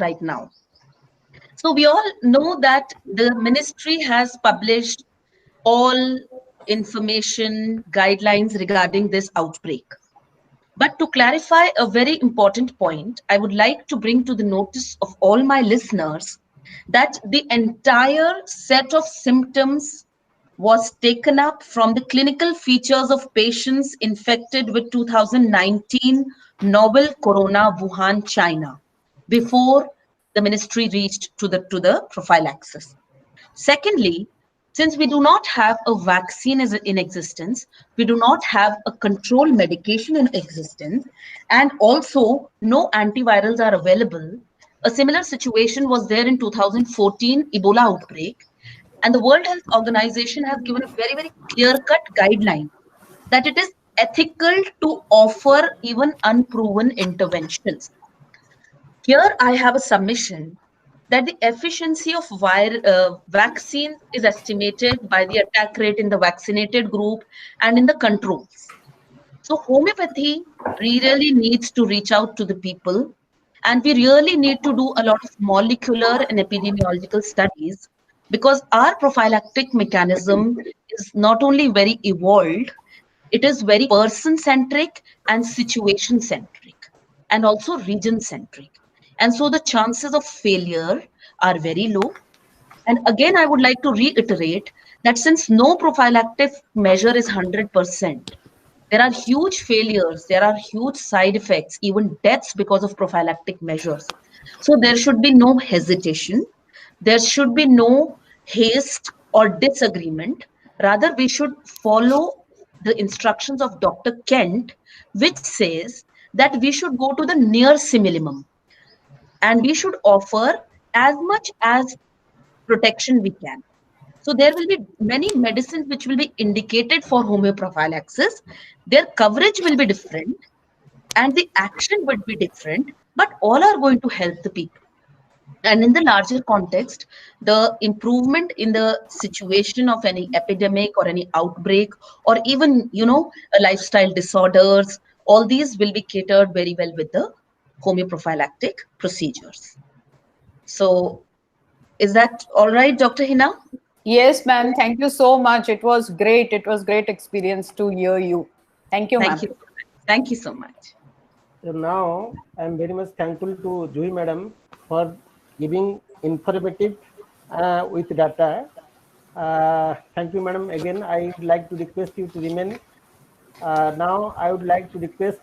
right now. So we all know that the ministry has published all information guidelines regarding this outbreak. But to clarify a very important point, I would like to bring to the notice of all my listeners that the entire set of symptoms was taken up from the clinical features of patients infected with 2019 novel corona Wuhan, China, before the ministry reached to the prophylaxis. Secondly, since we do not have a vaccine in existence, we do not have a control medication in existence, and also no antivirals are available. A similar situation was there in 2014 Ebola outbreak, and the World Health Organization has given a very, very clear-cut guideline that it is ethical to offer even unproven interventions. Here I have a submission that the efficiency of vaccines is estimated by the attack rate in the vaccinated group and in the controls. So homeopathy really needs to reach out to the people, and we really need to do a lot of molecular and epidemiological studies, because our prophylactic mechanism is not only very evolved, it is very person centric and situation centric and also region centric. And so the chances of failure are very low. And again, I would like to reiterate that since no prophylactic measure is 100%, there are huge failures, there are huge side effects, even deaths because of prophylactic measures. So there should be no hesitation, there should be no haste or disagreement. Rather, we should follow the instructions of Dr. Kent, which says that we should go to the near minimum and we should offer as much as protection we can. So there will be many medicines which will be indicated for homeoprophylaxis. Their coverage will be different and the action would be different, but all are going to help the people. And in the larger context, the improvement in the situation of any epidemic or any outbreak, or even, a lifestyle disorders, all these will be catered very well with the homeoprophylactic procedures. So is that all right, Dr. Hina? Yes, ma'am. Thank you so much. It was great. It was great experience to hear you. Thank you, Thank ma'am. you. Thank you so much. So now I am very much thankful to Juhi madam for giving informative with data. Thank you, madam. Again, I would like to request you to remain. Now I would like to request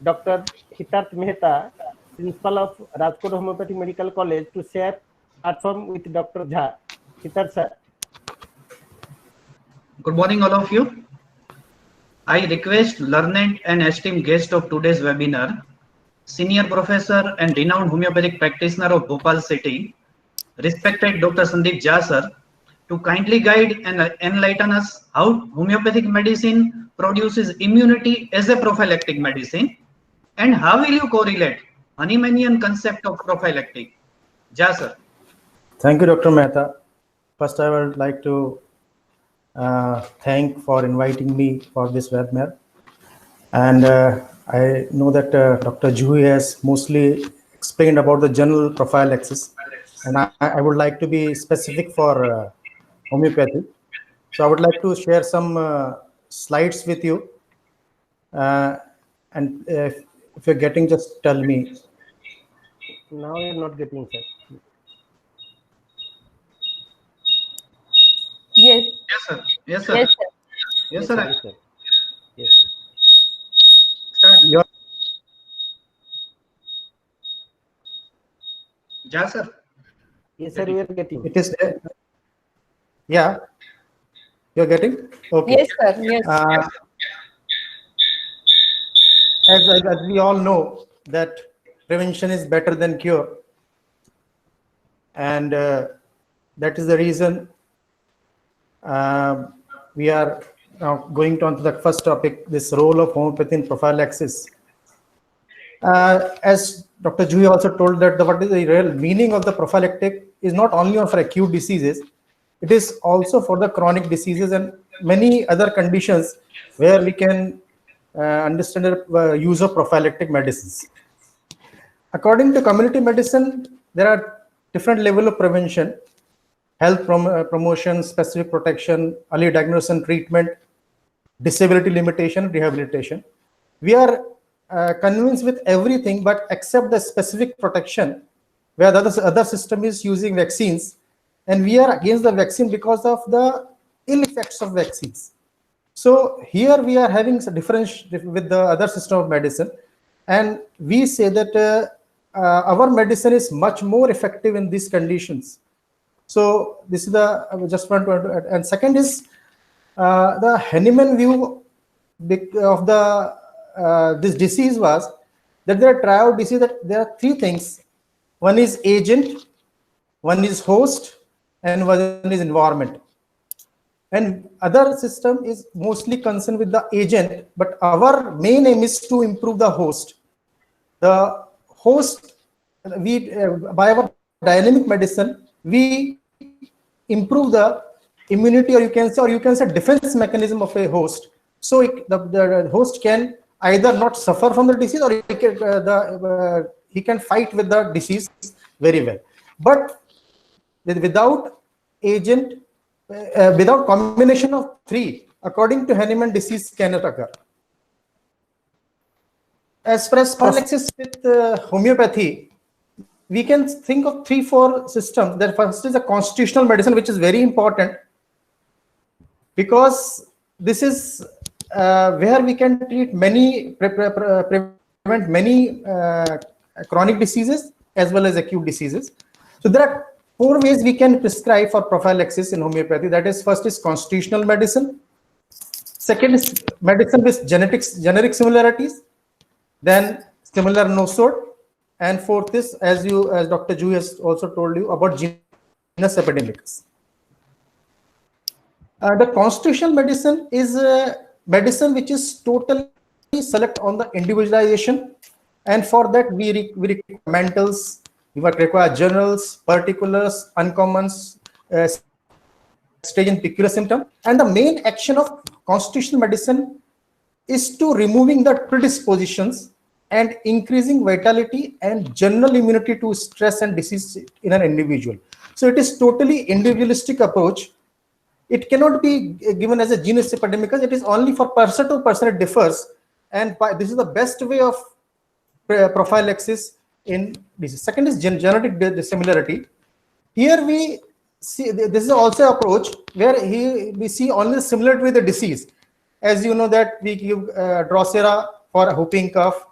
Dr. Hitat Mehta, Principal of Rajkot Homeopathic Medical College, to share platform with Dr. Jha. Hitat sir. Good morning, all of you. I request learned and esteemed guest of today's webinar, Senior Professor and renowned homeopathic practitioner of Bhopal City, respected Dr. Sandeep Jha sir, to kindly guide and enlighten us how homeopathic medicine produces immunity as a prophylactic medicine, and how will you correlate Hahnemannian concept of prophylactic. Jha sir. Thank you, Dr. Mehta. First, I would like to thank for inviting me for this webinar. And I know that Dr. Juhi has mostly explained about the general prophylaxis, and I would like to be specific for homeopathy. So I would like to share some slides with you. And if you're getting, just tell me. Now you are not getting, sir. Yes. Yes, sir. Yes, sir. Yes, sir. Yes, sir. Yes, sir. Yes. Start. Your Jha sir. Yes, sir. We are getting. it is there. Yeah, you're getting. Okay. Yes, sir. Yes. As we all know that prevention is better than cure, and that is the reason we are now going on to the first topic, this role of homeopathy in prophylaxis. As Dr. Juhi also told that what is the real meaning of the prophylactic is not only for acute diseases, it is also for the chronic diseases and many other conditions where we can understand the use of prophylactic medicines. According to community medicine, there are different level of prevention, health promotion, specific protection, early diagnosis and treatment, disability limitation, rehabilitation. We are convinced with everything, but except the specific protection, where the other system is using vaccines, and we are against the vaccine because of the ill effects of vaccines. So here we are having a difference with the other system of medicine, and we say that our medicine is much more effective in these conditions. So this is the just want to add. And second is the Hahnemann view of the this disease was that there are triad disease, that there are three things. One is agent, one is host, and one is environment. And other system is mostly concerned with the agent, but our main aim is to improve the host. The host, we by our dynamic medicine, we improve the immunity, or you can say defense mechanism of a host. So the host can either not suffer from the disease, or he can fight with the disease very well. But without agent, without combination of three, according to Hahnemann, disease cannot occur. As far as prophylaxis with homeopathy, we can think of 3-4 systems. The first is a constitutional medicine, which is very important, because this is where we can treat many, prevent many chronic diseases as well as acute diseases. So there are 4 ways we can prescribe for prophylaxis in homeopathy. That is, first is constitutional medicine. Second is medicine with generic similarities. Then similar no-sort. And fourth is, as Dr. Ju has also told you, about genus epidemicus. The constitutional medicine is a medicine which is totally select on the individualization, and for that we require mentals, we require generals, particulars, uncommons, stage and peculiar symptom. And the main action of constitutional medicine is to removing the predispositions and increasing vitality and general immunity to stress and disease in an individual. So it is totally individualistic approach. It cannot be given as a genus epidemicus. It is only for person to person it differs, and this is the best way of prophylaxis in disease. Second is genetic dissimilarity. Here we see this is also an approach where we see only similarity with the disease. As you know that we give Drosera for whooping cough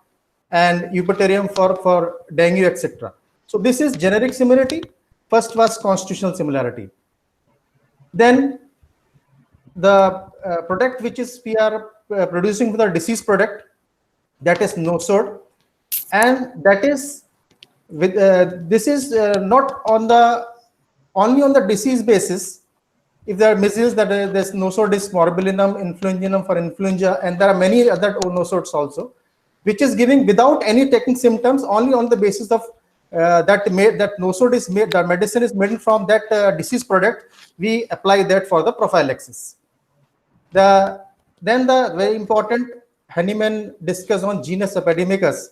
and Eupatorium for dengue, etc. So this is generic similarity. First was constitutional similarity. Then the product which is we are producing for the disease product, that is no-sort, and that is with this is not on the only on the disease basis. If there are measles, that there's no-sort is morbillinum, influenzinum for influenza, and there are many other no-sorts also, which is giving without any taking symptoms, only on the basis of that no-sort is made, the medicine is made from that disease product, we apply that for the prophylaxis. Then the very important Hahnemann discuss on genus epidemicus,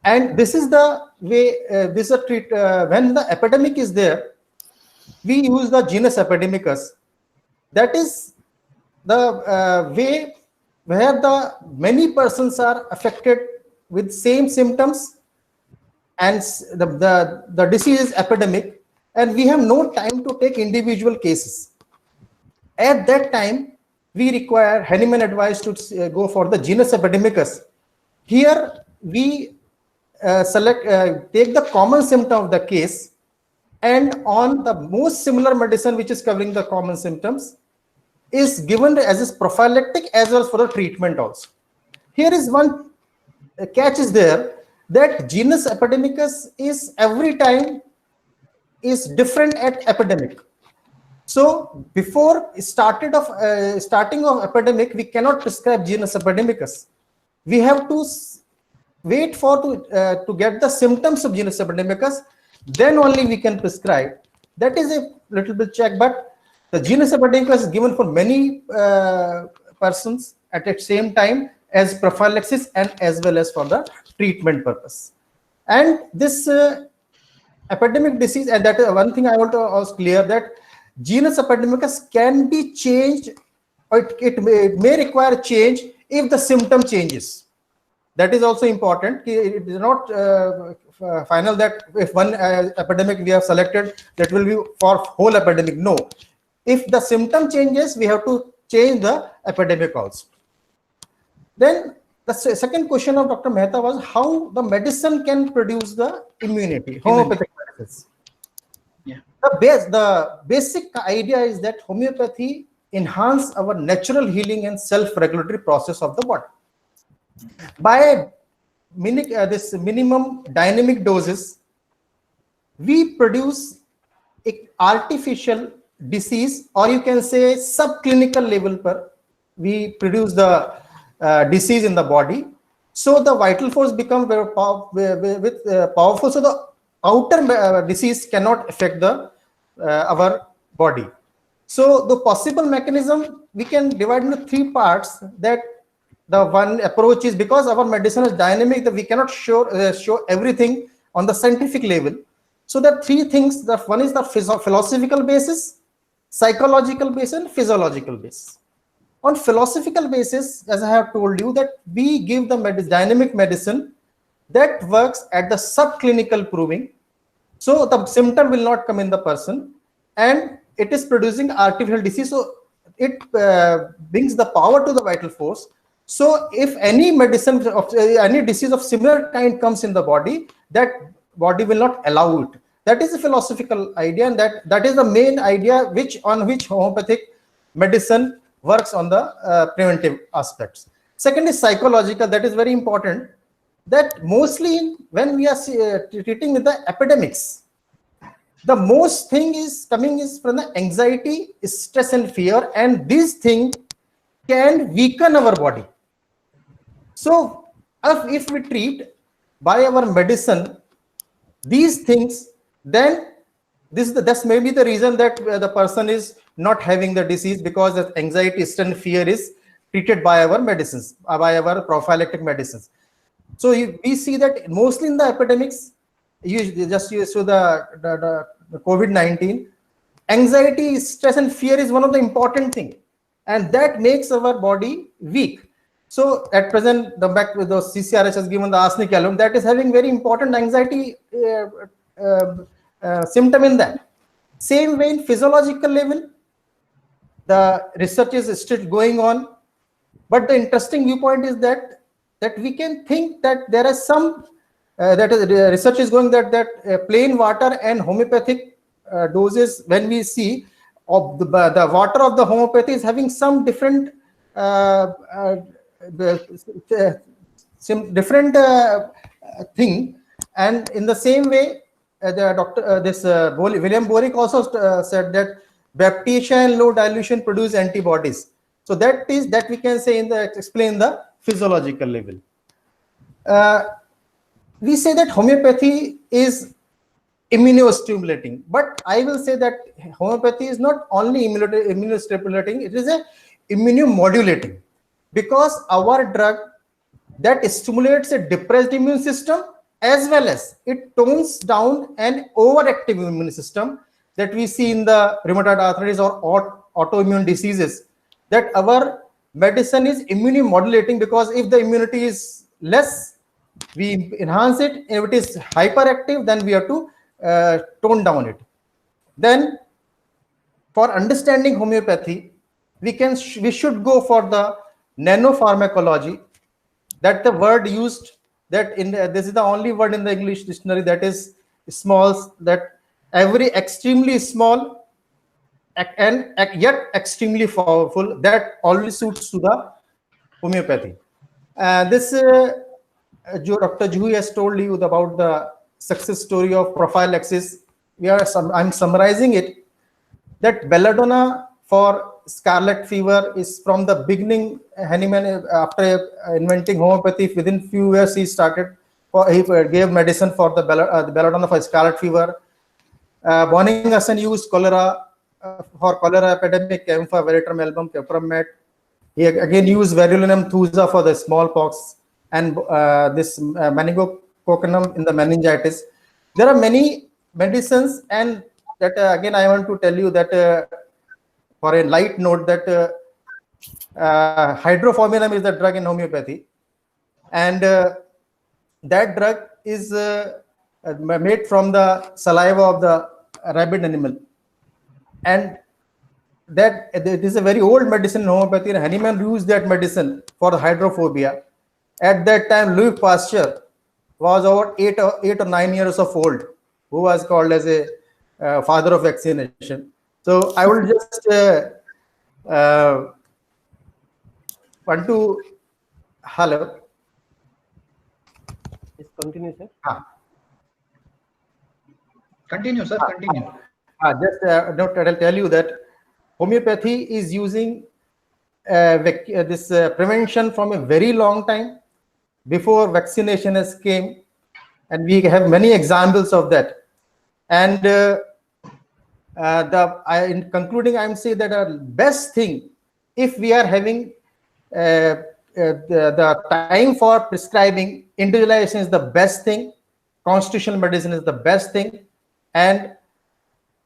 and this is the way this is a treat when the epidemic is there, we use the genus epidemicus. That is the way where the many persons are affected with same symptoms, and the disease is epidemic, and we have no time to take individual cases. At that time, we require Hahnemann advice to go for the genus epidemicus. Here we take the common symptom of the case, and on the most similar medicine which is covering the common symptoms is given as a prophylactic as well as for the treatment also. Here is one catch is there, that genus epidemicus is every time is different at epidemic. So before starting of epidemic, we cannot prescribe genus epidemicus. We have to wait for to get the symptoms of genus epidemicus, then only we can prescribe. That is a little bit check, but the genus epidemicus is given for many persons at the same time as prophylaxis and as well as for the treatment purpose. And this epidemic disease, and that is one thing I want to also clear, that genus epidemicus can be changed, or it may require change if the symptom changes. That is also important. It is not final that if one epidemic we have selected, that will be for whole epidemic. No. If the symptom changes, we have to change the epidemic also. Then the second question of Dr. Mehta was how the medicine can produce the immunity, homeopathic medicines. Yeah. The basic idea is that homeopathy enhance our natural healing and self-regulatory process of the body. By this minimum dynamic doses, we produce artificial disease, or you can say subclinical level per we produce the disease in the body. So the vital force become very powerful. So the outer disease cannot affect the our body. So the possible mechanism we can divide into three parts. That the one approach is, because our medicine is dynamic, that we cannot show everything on the scientific level. So there are three things. The one is the philosophical basis, psychological basis, and physiological basis. On philosophical basis, as I have told you, that we give the dynamic medicine that works at the subclinical proving. So the symptom will not come in the person, and it is producing artificial disease. So it brings the power to the vital force. So if any medicine of any disease of similar kind comes in the body, that body will not allow it. That is a philosophical idea, and that is the main idea on which homeopathic medicine works on the preventive aspects. Second is psychological. That is very important. That mostly when we are treating with the epidemics, the most thing is coming is from the anxiety, stress, and fear, and these things can weaken our body. So if we treat by our medicine these things, then this may be the reason that the person is not having the disease, because the anxiety, stress, and fear is treated by our medicines, by our prophylactic medicines. So we see that mostly in the epidemics, you saw the COVID-19, anxiety, stress, and fear is one of the important things, and that makes our body weak. So at present, the back with the CCRH has given the arsenic alum, that is having very important anxiety symptom in that. Same way in physiological level, the research is still going on, but the interesting viewpoint is that we can think that there is some research is going that plain water and homeopathic doses, when we see of the water of the homeopathy is having some different thing, and in the same way William Borick also said that bacteria and low dilution produce antibodies. So that we can say explain the physiological level. We say that homeopathy is immunostimulating, but I will say that homeopathy is not only immunostimulating, it is a immunomodulating, because our drug that stimulates a depressed immune system, as well as it tones down an overactive immune system that we see in the rheumatoid arthritis or autoimmune diseases, that our medicine is immunomodulating, because if the immunity is less, we enhance it. If it is hyperactive, then we have to tone down it. Then for understanding homeopathy, we should go for the nanopharmacology. That the word used, that this is the only word in the English dictionary that is small, that every extremely small and yet extremely powerful, that only suits to the homeopathy. Dr. Juhi has told you about the success story of prophylaxis. I'm summarizing it, that belladonna for scarlet fever is from the beginning. Hahnemann, after inventing homeopathy, within few years he gave medicine for the belladonna for scarlet fever. Bonningerson used cholera for cholera epidemic, camphor, veratrum album, peppermint. He again used verulinum thuja for the smallpox, and this coconut in the meningitis. There are many medicines, and that again I want to tell you that for a light note that hydroforminum is the drug in homeopathy, and that drug is made from the saliva of the rabid animal, and that it is a very old medicine in homeopathy, and Hahnemann used that medicine for hydrophobia. At that time, Louis Pasteur was over 8 or 9 years of old, who was called as a father of vaccination. So I will just want to hello. Yes, continue, sir. Continue, sir. Continue. Just I'll tell you that homeopathy is using this prevention from a very long time before vaccination has came, and we have many examples of that. And in concluding, I'm saying that the best thing, if we are having the time for prescribing, individualization is the best thing, constitutional medicine is the best thing, and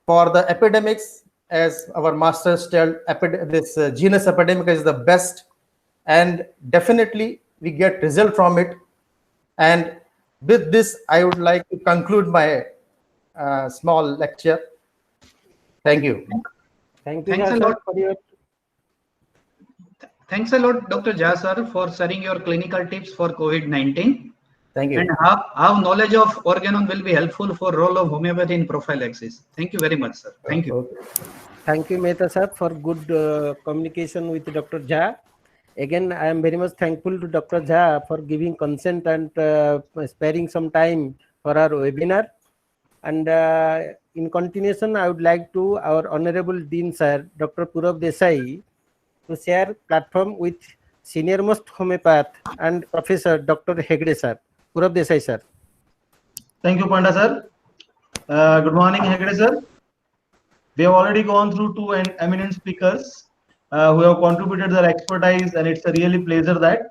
for the epidemics, as our masters tell, this genus epidemic is the best, and definitely we get result from it. And with this, I would like to conclude my small lecture. Thank you. Thank you, Thanks a sir, lot. for your. Thanks a lot, Dr. Jha sir, for sharing your clinical tips for COVID-19. Thank you. And how knowledge of organon will be helpful for role of homeopathy in prophylaxis. Thank you very much, sir. Thank you. Okay. Thank you, Mehta sir, for good communication with Dr. Jha. Again, I am very much thankful to Dr. Jha for giving consent and sparing some time for our webinar. And in continuation, I would like to our Honorable Dean Sir, Dr. Purab Desai, to share platform with senior most homeopath and Professor Dr. Hegde sir. Purab Desai sir. Thank you, Panda sir. Good morning, Hegde sir. We have already gone through two eminent speakers who have contributed their expertise, and it's a really pleasure that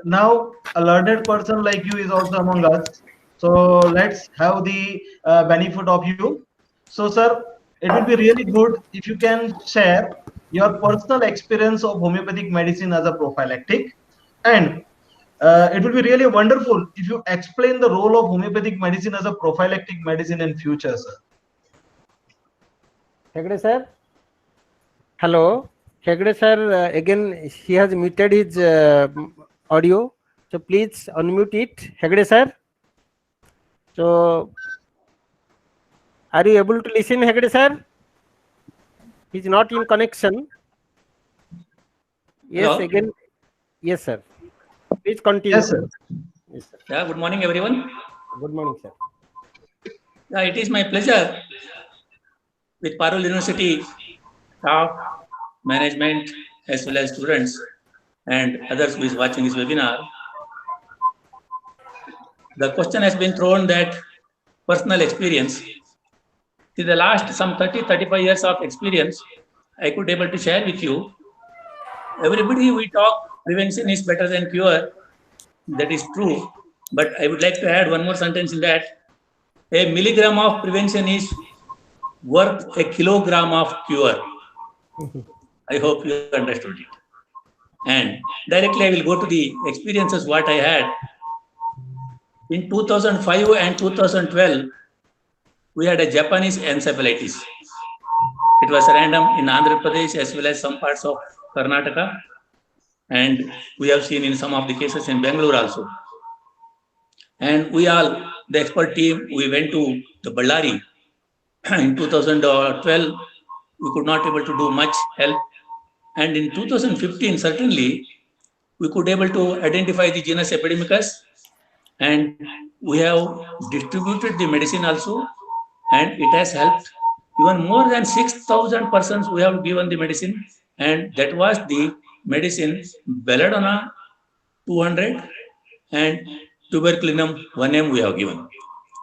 now a learned person like you is also among us. So let's have the benefit of you. So, sir, it will be really good if you can share your personal experience of homeopathic medicine as a prophylactic, and it will be really wonderful if you explain the role of homeopathic medicine as a prophylactic medicine in future, sir. Hegde sir. Hello. Hegde sir, again, he has muted his audio. So please unmute it. Hegde sir. So, are you able to listen, Hegde sir? He is not in connection. Yes, Hello? again. Yes, sir. Please continue. Yes, sir. Yes, sir. Yeah, good morning, everyone. Good morning, sir. Yeah, it is my pleasure with Parul University staff, management, as well as students and others who is watching this webinar. The question has been thrown that personal experience. In the last some 30-35 years of experience, I could able to share with you. Everybody we talk prevention is better than cure. That is true. But I would like to add one more sentence in that. A milligram of prevention is worth a kilogram of cure. I hope you understood it. And directly I will go to the experiences what I had. In 2005 and 2012, we had a Japanese encephalitis. It was random in Andhra Pradesh as well as some parts of Karnataka. And we have seen in some of the cases in Bangalore also. And we all, the expert team, we went to the Ballari. In 2012, we could not able to do much help. And in 2015, certainly, we could able to identify the genus epidemicus, and we have distributed the medicine also, and it has helped. Even more than 6,000 persons we have given the medicine, and that was the medicine Belladonna 200 and Tuberculinum 1M we have given.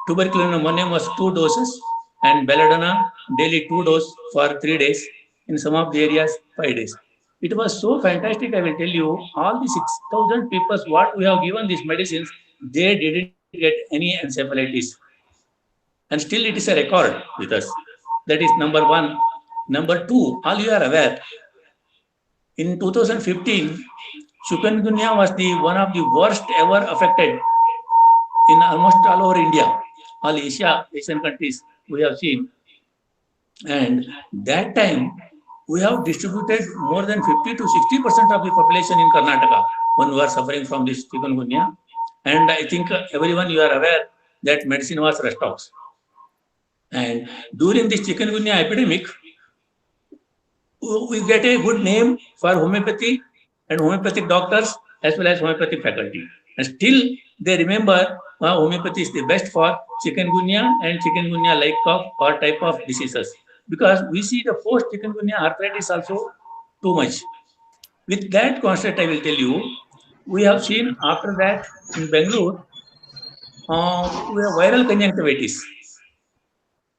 Tuberculinum 1M was 2 doses, and Belladonna daily 2 doses for 3 days, in some of the areas 5 days. It was so fantastic, I will tell you, all the 6,000 people what we have given these medicines, they didn't get any encephalitis. And still it is a record with us. That is number one. Number two, all you are aware, in 2015, chikungunya was one of the worst ever affected in almost all over India, all Asian countries we have seen. And that time, we have distributed more than 50 to 60% of the population in Karnataka when we are suffering from this chikungunya. And I think everyone, you are aware that medicine was restocked. And during this chikungunya epidemic, we get a good name for homeopathy and homeopathic doctors as well as homeopathic faculty. And still they remember homeopathy is the best for chikungunya and chikungunya-like cough or type of diseases. Because we see the post-chikungunya arthritis also too much. With that concept, I will tell you, we have seen after that in Bangalore, we have viral conjunctivitis.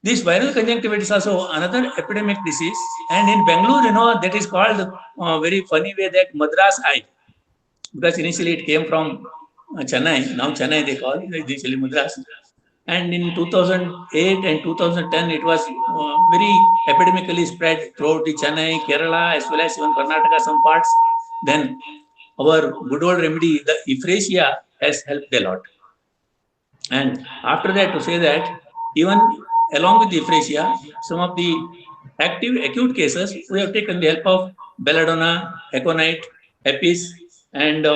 This viral conjunctivitis is also another epidemic disease. And in Bangalore, that is called very funny way that Madras eye. Because initially it came from Chennai. Now Chennai they call it, initially Madras. And in 2008 and 2010, it was very epidemically spread throughout the Chennai, Kerala, as well as even Karnataka, some parts. Then our good old remedy, the Euphrasia, has helped a lot. And after that, to say that, even along with the Euphrasia, some of the active acute cases, we have taken the help of belladonna, aconite, apis, and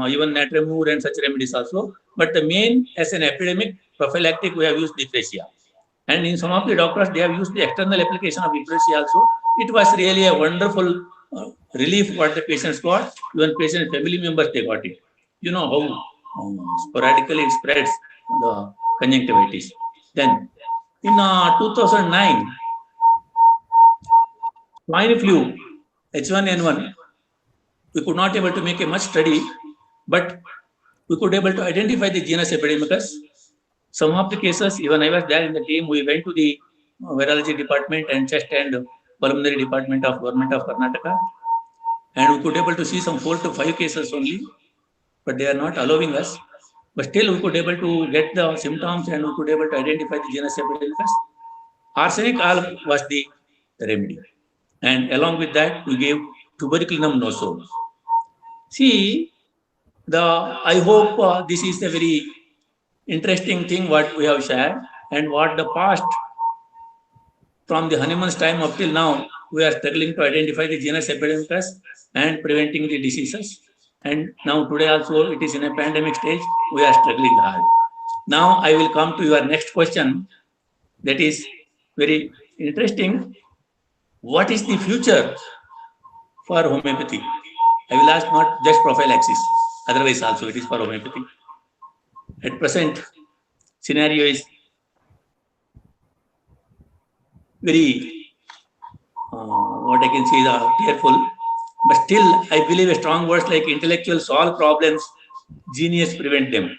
even natrimur and such remedies also. But the main, as an epidemic prophylactic, we have used Euphrasia. And in some of the doctors, they have used the external application of Euphrasia also. It was really a wonderful relief what the patients got. Even patient family members, they got it. You know how sporadically it spreads, the conjunctivitis. Then in 2009, swine flu, H1N1, we could not able to make a much study, but we could able to identify the genus Epidemicus. Some of the cases, even I was there in the team, we went to the virology department and chest and pulmonary department of Government of Karnataka, and we could able to see some 4 to 5 cases only, but they are not allowing us. But still, we could able to get the symptoms and we could able to identify the genus Epidemicus. Arsenic was the remedy, and along with that, we gave tuberculinum nosol. See, I hope this is a very interesting thing what we have shared, and what the past, from the Hahnemann's time up till now, we are struggling to identify the genus Epidemicus and preventing the diseases. And now today also it is in a pandemic stage, we are struggling hard. Now I will come to your next question, that is very interesting. What is the future for homeopathy? I will ask not just prophylaxis, otherwise also it is for homeopathy. At present, scenario is very, what I can say, tearful. But still, I believe a strong words like intellectual solve problems, genius prevent them.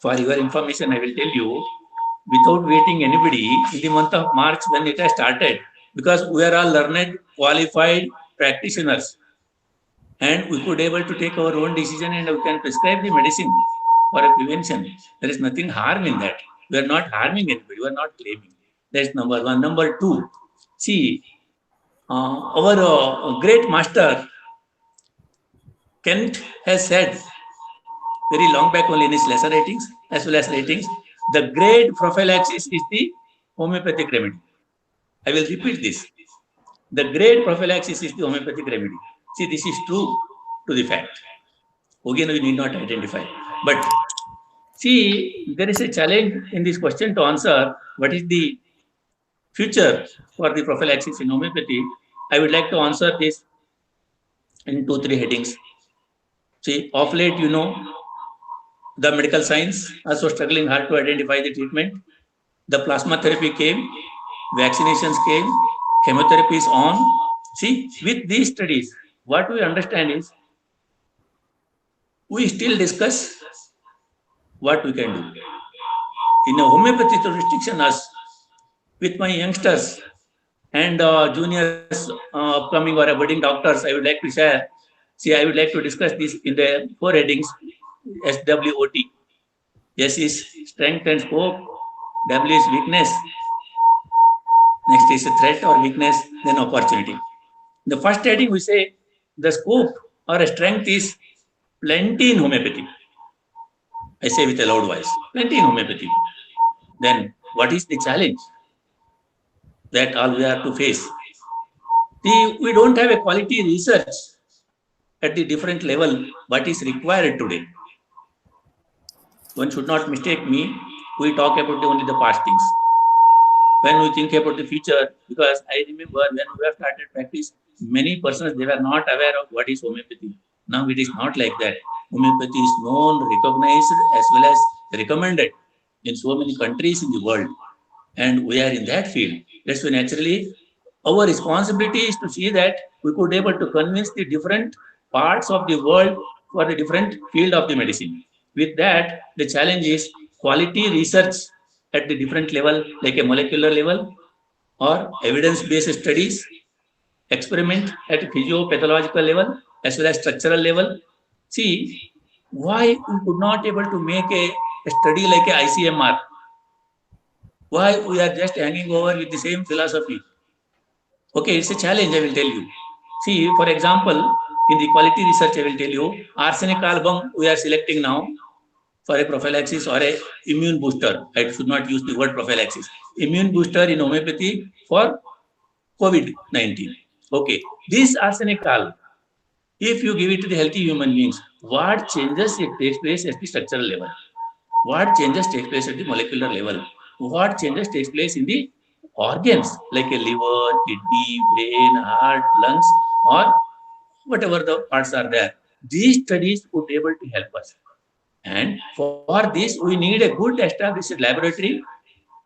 For your information, I will tell you, without waiting anybody, in the month of March when it has started, because we are all learned, qualified practitioners, and we could able to take our own decision and we can prescribe the medicine for a prevention. There is nothing harm in that. We are not harming anybody. We are not claiming. That's number one. Number two, see, our great master Kent has said very long back only in his lesser writings as well as writings, the great prophylaxis is the homeopathic remedy. I will repeat this. The great prophylaxis is the homeopathic remedy. See, this is true to the fact. Again, we need not identify. But see, there is a challenge in this question to answer. What is the future for the prophylaxis in homeopathy? I would like to answer this in 2-3 headings. See, of late, the medical science also struggling hard to identify the treatment. The plasma therapy came, vaccinations came, chemotherapy is on. See, with these studies, what we understand is, we still discuss what we can do. In a homeopathy to restriction us, with my youngsters and juniors, upcoming or budding doctors, I would like to share. See, I would like to discuss this in the 4 headings. SWOT. S is strength and scope. W is weakness. Next is a threat or weakness, then opportunity. The first heading we say the scope or a strength is plenty in homeopathy. I say with a loud voice, plenty in homeopathy. Then what is the challenge that all we have to face? We don't have a quality research at the different level what is required today. One should not mistake me. We talk about only the past things. When we think about the future, because I remember when we have started practice, many persons, they were not aware of what is homeopathy. Now it is not like that. Homeopathy is known, recognized, as well as recommended in so many countries in the world. And we are in that field. That's why naturally our responsibility is to see that we could able to convince the different parts of the world for the different field of the medicine. With that, the challenge is quality research at the different level, like a molecular level or evidence-based studies, experiment at physiopathological level as well as structural level. See, why we could not able to make a study like a ICMR? Why we are just hanging over with the same philosophy? Okay, it's a challenge, I will tell you. See, for example, in the quality research, I will tell you, arsenic album we are selecting now for a prophylaxis or a immune booster. I should not use the word prophylaxis. Immune booster in homeopathy for COVID-19. Okay, this arsenic album, if you give it to the healthy human beings, what changes it takes place at the structural level? What changes takes place at the molecular level? What changes takes place in the organs like a liver, kidney, brain, heart, lungs, or whatever the parts are there? These studies would be able to help us. And for this, we need a good established laboratory.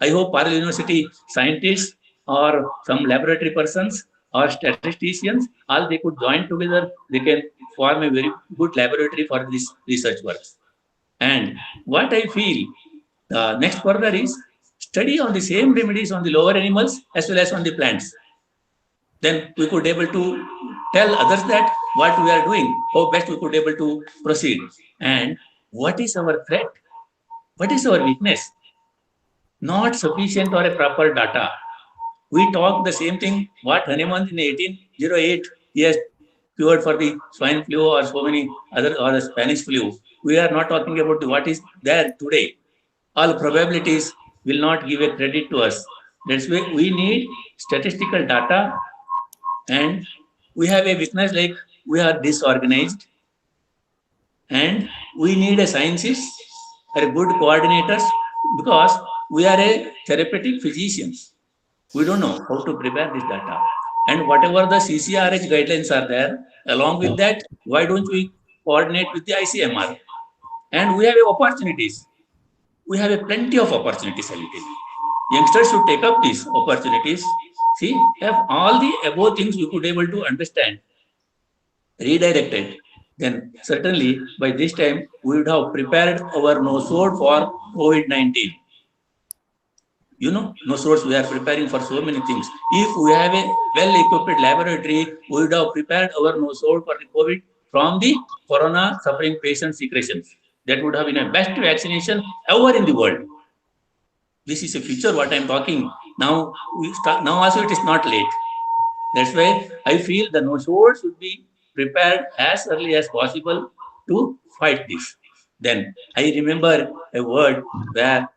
I hope Parle University scientists or some laboratory persons or statisticians, all they could join together, they can form a very good laboratory for this research work. And what I feel next further is study on the same remedies on the lower animals as well as on the plants. Then we could able to tell others that what we are doing, how best we could able to proceed, and what is our threat, what is our weakness. Not sufficient or a proper data. We talk the same thing what Hahnemann in 1808 he has cured for the swine flu or so many other or the Spanish flu. We are not talking about what is there today. All probabilities will not give a credit to us. That's why we need statistical data, and we have a weakness like we are disorganized, and we need a scientist or a good coordinators because we are a therapeutic physicians. We don't know how to prepare this data. And whatever the CCRH guidelines are there, along with that, why don't we coordinate with the ICMR? And we have opportunities. We have a plenty of opportunities, I will tell you. Youngsters should take up these opportunities. See, if all the above things we could able to understand, redirected, then certainly by this time we would have prepared our nosode for COVID-19. You know, nosodes we are preparing for so many things. If we have a well-equipped laboratory, we would have prepared our nosode for the COVID from the corona suffering patient secretions. That would have been a best vaccination ever in the world. This is a future what I am talking. Now now also it is not late. That's why I feel the nosode should be prepared as early as possible to fight this. Then I remember a word where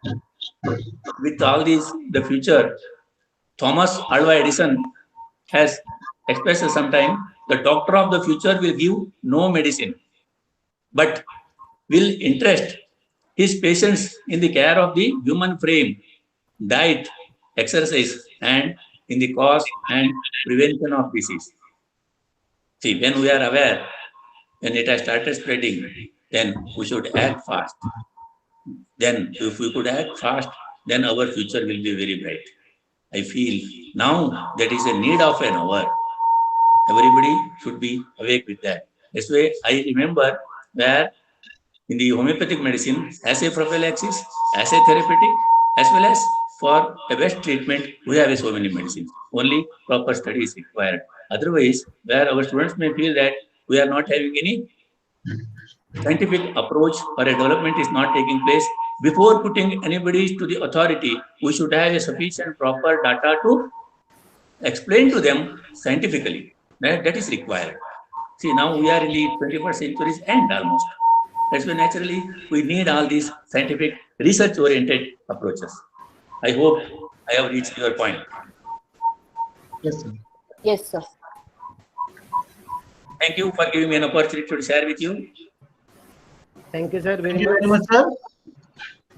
with all these, the future, Thomas Alva Edison has expressed sometime, the doctor of the future will give no medicine, but will interest his patients in the care of the human frame, diet, exercise, and in the cause and prevention of disease. See, when we are aware, when it has started spreading, then we should act fast. Then if we could act fast, then our future will be very bright. I feel now that is a need of an hour. Everybody should be awake with that. That's why I remember where in the homeopathic medicine, as a prophylaxis, as a therapeutic, as well as for a best treatment, we have so many medicines. Only proper study is required. Otherwise, where our students may feel that we are not having any scientific approach or a development is not taking place, before putting anybody to the authority, we should have a sufficient proper data to explain to them scientifically. That is required. See, now we are in the 21st century's end almost. That's why naturally we need all these scientific research-oriented approaches. I hope I have reached your point. Yes, sir. Yes, sir. Thank you for giving me an opportunity to share with you. Thank you, sir. Thank you very much, sir.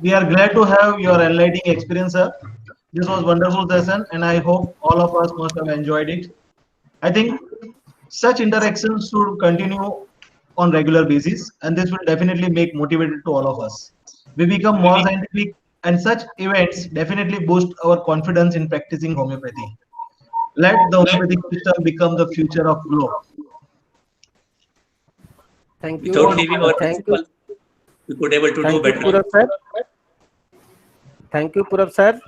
We are glad to have your enlightening experience, sir. This was wonderful session, and I hope all of us must have enjoyed it. I think such interactions should continue on regular basis, and this will definitely make motivated to all of us. We become more scientific, and such events definitely boost our confidence in practicing homeopathy. Let the homeopathic system become the future of globe. Thank you. Without leaving our Thank you. principal, we could able to do Thank you, better. Purab sir. Thank you, Purab sir.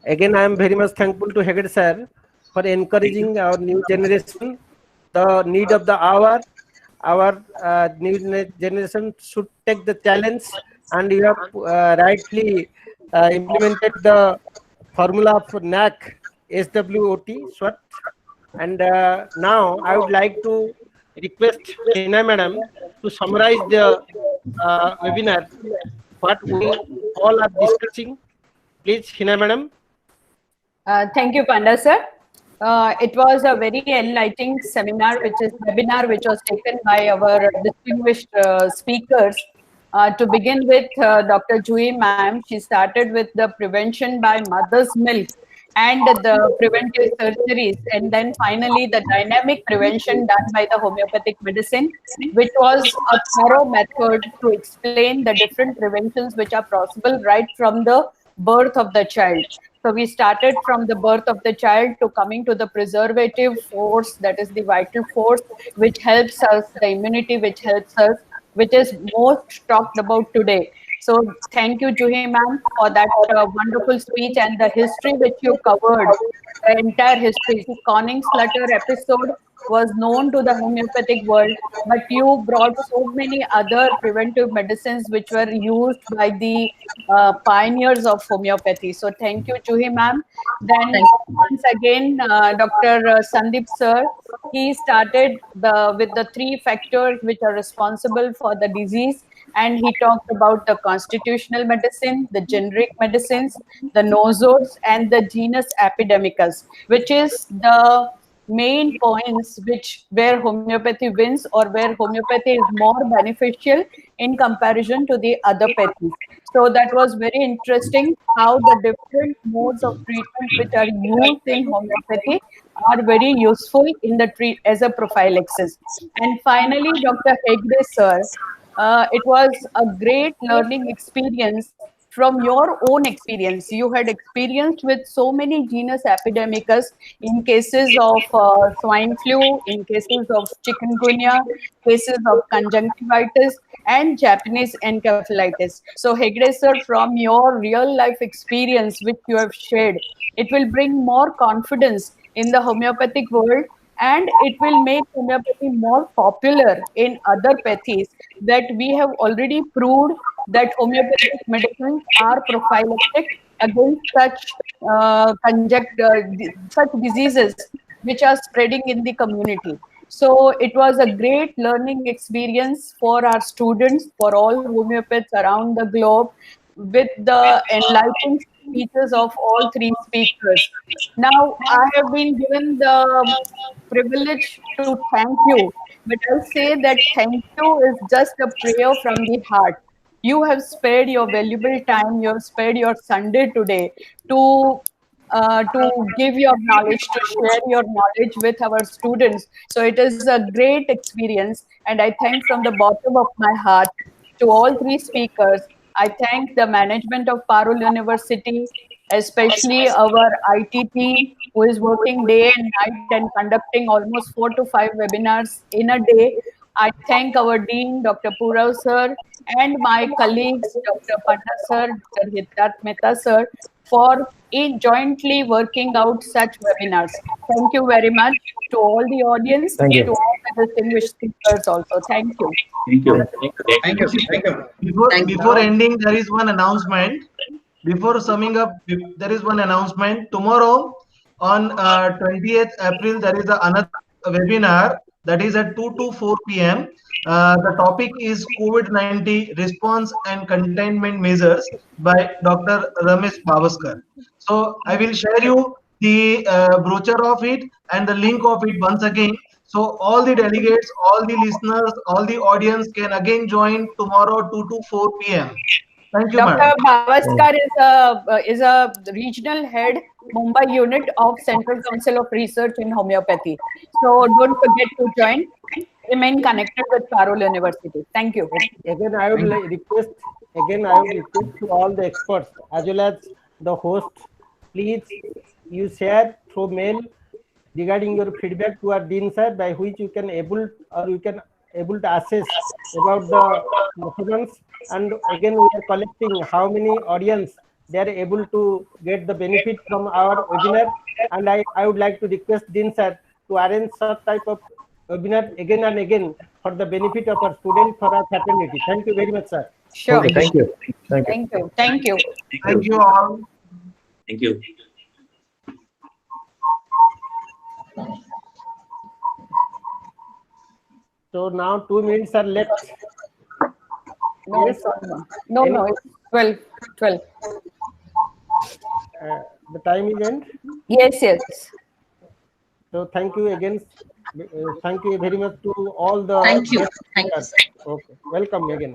Again, I am very much thankful to Hegde sir for encouraging our new generation. The need of the hour, our new generation should take the challenge, and you have rightly implemented the formula for NAC SWOT SWOT. And now I would like to request Hina madam to summarize the webinar, what we all are discussing. Please, Hina madam. Thank you, Panda sir. It was a very enlightening seminar, webinar, which was taken by our distinguished speakers. To begin with, Dr. Juhi ma'am, she started with the prevention by mother's milk and the preventive surgeries, and then finally the dynamic prevention done by the homeopathic medicine, which was a thorough method to explain the different preventions which are possible right from the birth of the child. So we started from the birth of the child to coming to the preservative force, that is the vital force, which helps us, the immunity which helps us, which is most talked about today. So thank you, Juhi ma'am, for that wonderful speech and the history which you covered, the entire history. The Conning Slutter episode was known to the homeopathic world, but you brought so many other preventive medicines which were used by the pioneers of homeopathy. So thank you, Juhi ma'am. Then once again, Dr. Sandeep sir, he started with the 3 factors which are responsible for the disease. And he talked about the constitutional medicine, the generic medicines, the nosodes, and the genus epidemicus, which is the main points where homeopathy wins, or where homeopathy is more beneficial in comparison to the other pathies. So that was very interesting how the different modes of treatment which are used in homeopathy are very useful in the as a prophylaxis. And finally, Dr. Hegde sir, it was a great learning experience from your own experience. You had experienced with so many genus epidemicus in cases of swine flu, in cases of chikungunya, cases of conjunctivitis, and Japanese encephalitis. So Hegde sir, from your real life experience which you have shared, it will bring more confidence in the homeopathic world, and it will make homeopathy more popular in other pathies, that we have already proved that homeopathic medicines are prophylactic against such diseases which are spreading in the community. So it was a great learning experience for our students, for all homeopaths around the globe, with the enlightening speeches of all 3 speakers. Now, I have been given the privilege to thank you, but I'll say that thank you is just a prayer from the heart. You have spared your valuable time, you have spared your Sunday today to give your knowledge, to share your knowledge with our students. So it is a great experience, and I thank from the bottom of my heart to all 3 speakers. I thank the management of Parul University, especially our IT team, who is working day and night and conducting almost 4 to 5 webinars in a day. I thank our Dean, Dr. Purab sir, and my colleagues, Dr. Panda sir, Dr. Hitarth Mehta sir, for jointly working out such webinars. Thank you very much to all the audience, Thank you. to all the distinguished speakers also. Thank you. Thank you. Thank you. Thank you. Before ending, there is one announcement. Before summing up, there is one announcement. Tomorrow, on 20th April, there is another webinar that is at 2 to 4 p.m. The topic is COVID-19 response and containment measures by Dr. Ramesh Bavaskar. So I will share you the brochure of it and the link of it once again. So all the delegates, all the listeners, all the audience can again join tomorrow 2 to 4 p.m. Thank you, Dr. madam. Bavaskar is a regional head, Mumbai unit of Central Council of Research in Homeopathy. So don't forget to join. Remain connected with Parul University. Thank you. Again, I would request to all the experts as well as the host, please you share through mail regarding your feedback to our dean sir, by which you can able to assess about the performance. And again, we are collecting how many audience they are able to get the benefit from our webinar. And I would like to request dean sir to arrange such type of webinar again and again for the benefit of our students, for our fraternity. Thank you very much, sir. Sure. Okay, thank you. Thank you. Thank you. Thank you. Thank you all. Thank you. So now 2 minutes are left. No, Yes. no, it's 12. 12. The time is end. Yes, yes. So thank you again. Thank you very much to all the Thank you. guest Thank you. speakers. Okay, welcome again.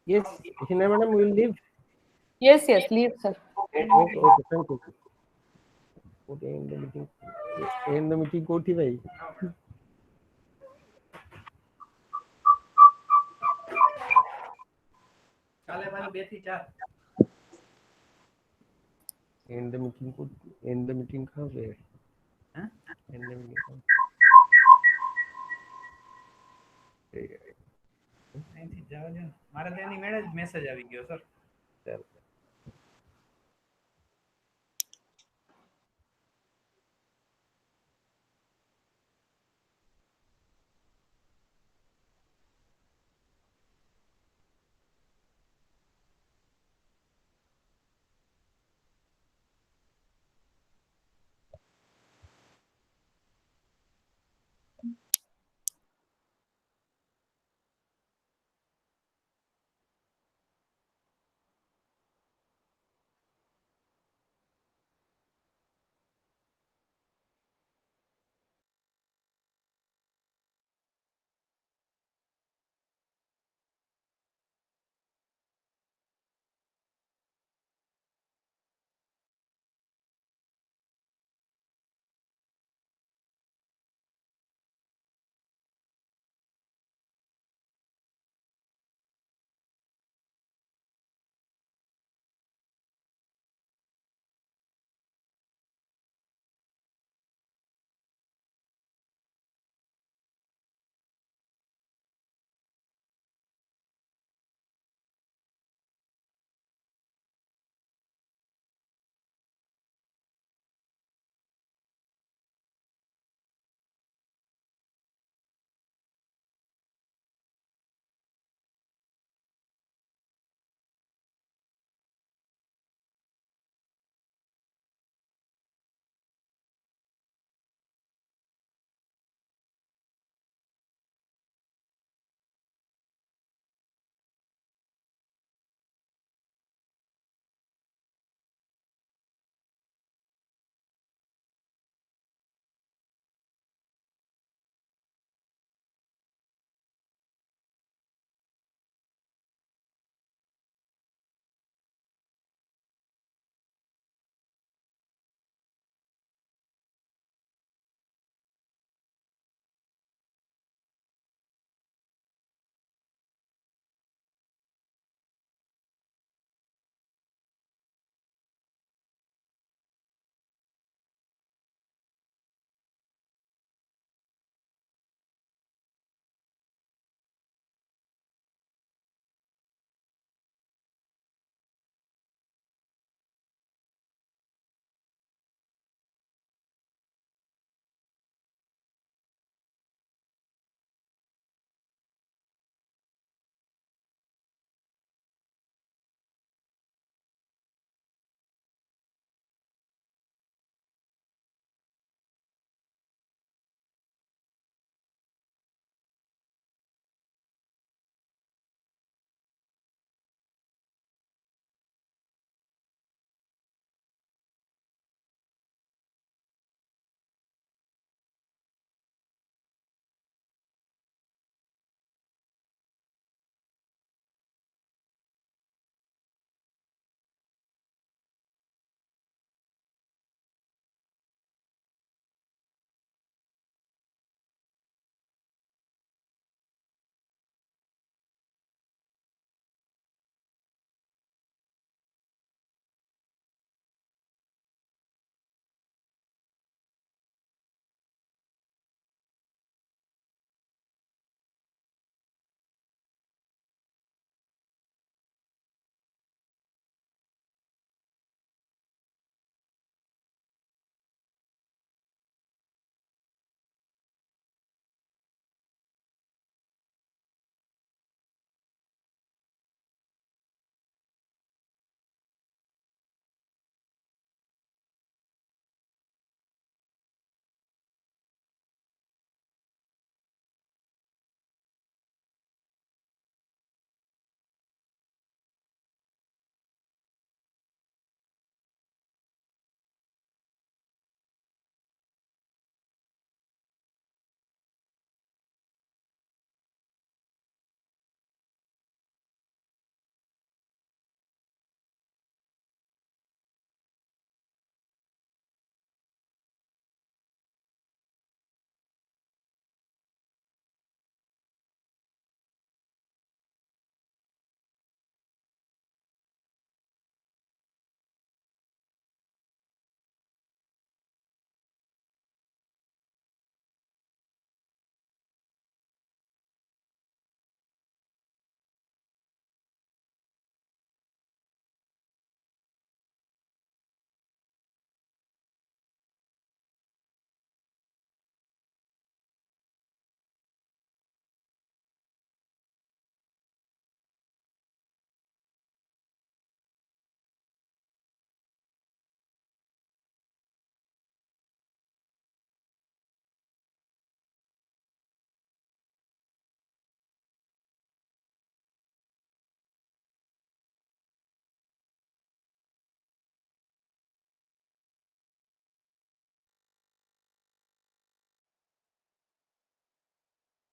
Yes, Hina madam will leave. Yes, yes. Leave, sir. Okay, okay, thank you. Okay, end the meeting. End the meeting koti bhai. End the meeting koti. End the meeting kahan pe hai? End the meeting kahan? અહીંથી જવા દો ને. મારે તો એની મેળે જ message આવી ગયો સર. ચાલો.